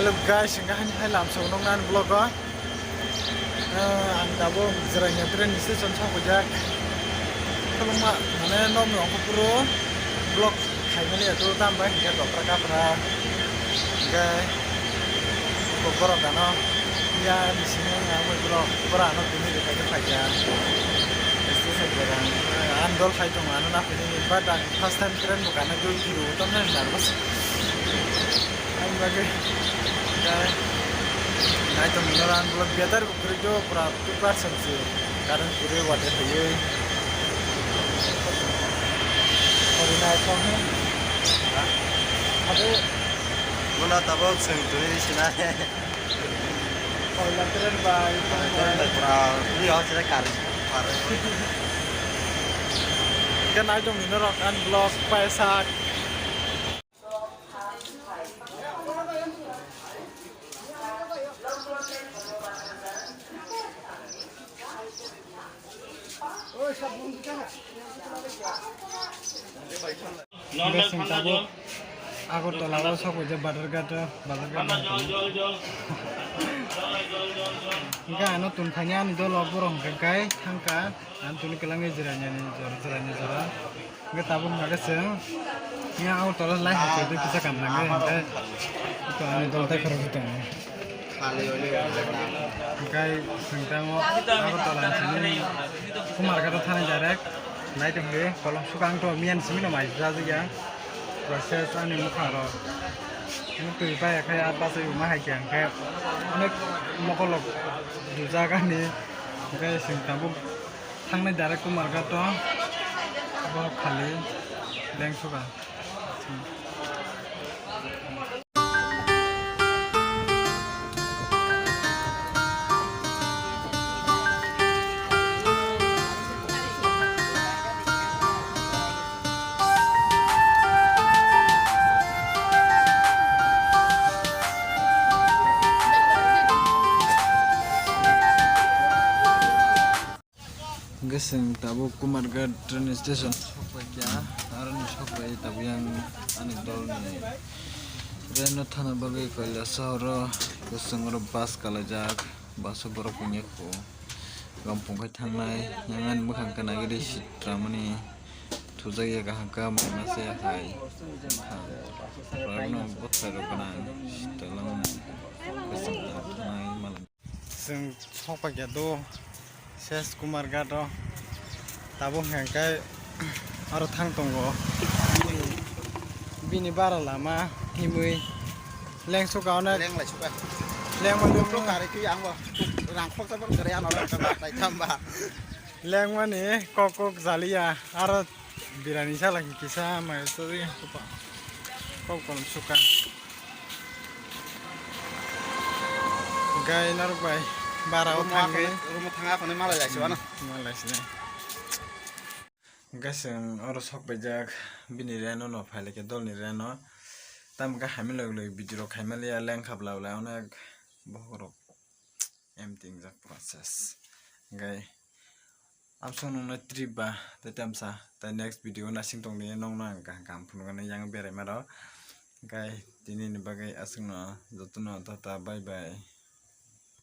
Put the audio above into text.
Halo guys, enggak hanya halam nongan vlog ko. Ang dabo zeranya tren isi sonsa kujak. Kalau mak mana nom yang puro vlog kayak ya tuh tambah ya dok prakapra. Guys, kokoro kano ya di sini ngamu vlog kurang no ini dekat aja. Itu sekarang andol kayak cuma anu nak ini badan first time tren bukan itu biru temen nervous. Ang bagai guys. Nah itu minoran belum biar kerja pura sensi karena pura wadah dia. Kalau naik kau ada Mula tabok sentuh sini. kalau lantaran baik Pura ini harus ada kar. kan aja minoran kan blog pesak. Aku tolak sok aja badargat. Enggak anu tunfanya nih do loborong kai hangka antuni kelange jeranya nih jera. Enggak tabung enggak seng. Nya aku tolak lah itu bisa kamlang enggak. Itu anu tolak terus itu. Kali oli. Kai sengtango aku tolak sini. Kumar kata thana jarek. Naik deh kalau suka angto mian sini nama aja ya. Proses anu mukharo. Ini tuh kayak apa sih rumah aja kayak anak mokolog juga kan nih kayak sing tabung tangnya jarak kumar kata apa kali leng suka. Geseng tabu kumarga train station sokwe kya aran sokwe tabu yang anik dol ni reno thana bagai kaila sahara geseng ro bas kalajak baso boro punya ko gampung kai thangnai yangan bukhang kana gidi sitramani thujai ga haka mana se hai ragno botsaro kana sitalang geseng thanai malang seng sokwe kya do Ses Kumar Gato tabung hengkai aro thang tongo bini bara lama himui leng sukauna Leng lah suka. leng manu Tuh kari tu yang wah rangkok tapi kerjaan orang kan tambah. leng mani kokok zalia aro birani lagi kisah mai story apa kok kolom suka gai narbai bara Rumah tangga kono malah ya siwana. Malas nih. Gaseng orang sok bejak bini reno no file ke dol ni reno. Tam ga hamil log bidiro hamil ya leng khabla wala onak bohoro emptying jak process. Gai amsong nong na trip ba tetam sa ta next video na sing tong ni nong na ga kam phun ga yang bere maro. Gai tini ni bagai asing no jotono tata bye bye.